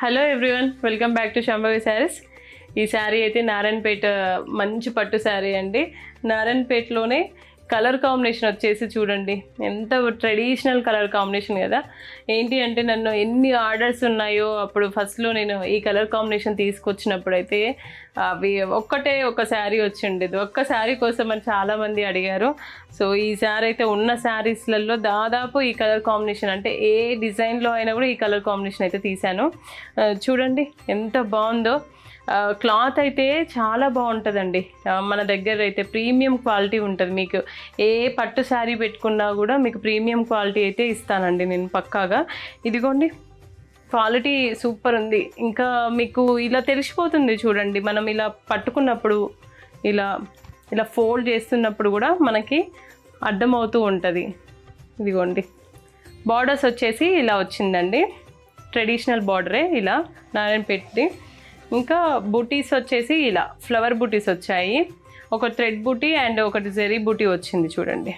Hello everyone, welcome back to Shambhavi saris. ఈ శారీ అయితే నారాయణపేట మంచి పట్టు శారీ అండి. నారాయణపేటలోనే కలర్ కాంబినేషన్ వచ్చేసి చూడండి ఎంత ట్రెడిషనల్ కలర్ కాంబినేషన్ కదా. ఏంటి అంటే నన్ను ఎన్ని ఆర్డర్స్ ఉన్నాయో అప్పుడు ఫస్ట్లో నేను ఈ కలర్ కాంబినేషన్ తీసుకొచ్చినప్పుడు అయితే అవి ఒక శారీ వచ్చిండేది. ఒక్క శారీ కోసం అని చాలామంది అడిగారు. సో ఈ శారీ అయితే ఉన్న శారీస్లలో దాదాపు ఈ కలర్ కాంబినేషన్ అంటే ఏ డిజైన్లో అయినా కూడా ఈ కలర్ కాంబినేషన్ అయితే తీశాను. చూడండి ఎంత బాగుందో. క్లాత్ అయితే చాలా బాగుంటుందండి. మన దగ్గర అయితే ప్రీమియం క్వాలిటీ ఉంటుంది. మీకు ఏ పట్టు శారీ పెట్టుకున్నా కూడా మీకు ప్రీమియం క్వాలిటీ అయితే ఇస్తానండి నేను పక్కాగా. ఇదిగోండి క్వాలిటీ సూపర్ ఉంది. ఇంకా మీకు ఇలా తెలిసిపోతుంది చూడండి, మనం ఇలా పట్టుకున్నప్పుడు ఇలా ఇలా ఫోల్డ్ చేస్తున్నప్పుడు కూడా మనకి అర్థమవుతూ ఉంటుంది. ఇదిగోండి బార్డర్స్ వచ్చేసి ఇలా వచ్చిందండి, ట్రెడిషనల్ బార్డరే ఇలా నారాయణపేటది. ఇంకా బూటీస్ వచ్చేసి ఇలా ఫ్లవర్ బూటీస్ వచ్చాయి. ఒక థ్రెడ్ బూటీ అండ్ ఒకటి జెరీ బూటీ వచ్చింది చూడండి.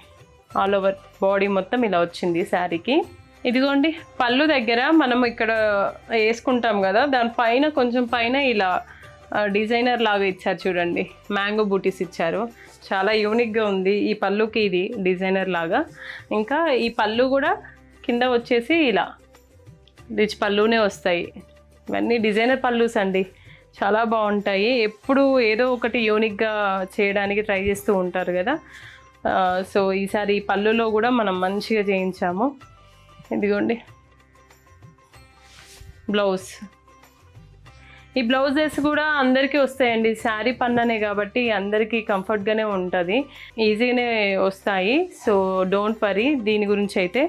ఆల్ ఓవర్ బాడీ మొత్తం ఇలా వచ్చింది శారీకి. ఇదిగోండి పళ్ళు దగ్గర మనం ఇక్కడ వేసుకుంటాం కదా, దానిపైన కొంచెం పైన ఇలా డిజైనర్ లాగా ఇచ్చారు చూడండి, మ్యాంగో బూటీస్ ఇచ్చారు. చాలా యూనిక్గా ఉంది ఈ పళ్ళుకి, ఇది డిజైనర్ లాగా. ఇంకా ఈ పళ్ళు కూడా కింద వచ్చేసి ఇలా రిచ్ పళ్ళునే వస్తాయి. ఇవన్నీ డిజైనర్ పళ్ళుస్ అండి, చాలా బాగుంటాయి. ఎప్పుడు ఏదో ఒకటి యూనిక్గా చేయడానికి ట్రై చేస్తూ ఉంటారు కదా. సో ఈసారి ఈ పళ్ళులో కూడా మనం మంచిగా చేయించాము. ఇదిగోండి బ్లౌజ్. ఈ బ్లౌజెస్ కూడా అందరికీ వస్తాయండి. శారీ పన్ననే కాబట్టి అందరికీ కంఫర్ట్గానే ఉంటుంది, ఈజీగానే వస్తాయి. సో డోంట్ వరీ దీని గురించి అయితే.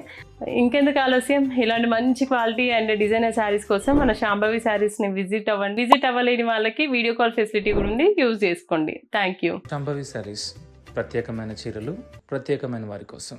ఇంకెందుకు ఆలస్యం, ఇలాంటి మంచి క్వాలిటీ అండ్ డిజైనర్ శారీస్ కోసం మన శాంభవి శారీస్ని విజిట్ అవ్వండి. విజిట్ అవ్వలేని వాళ్ళకి వీడియో కాల్ ఫెసిలిటీ కూడా ఉంది, యూజ్ చేసుకోండి. Thank you. శాంభవి శారీస్ ప్రత్యేకమైన చీరలు ప్రత్యేకమైన వారి కోసం.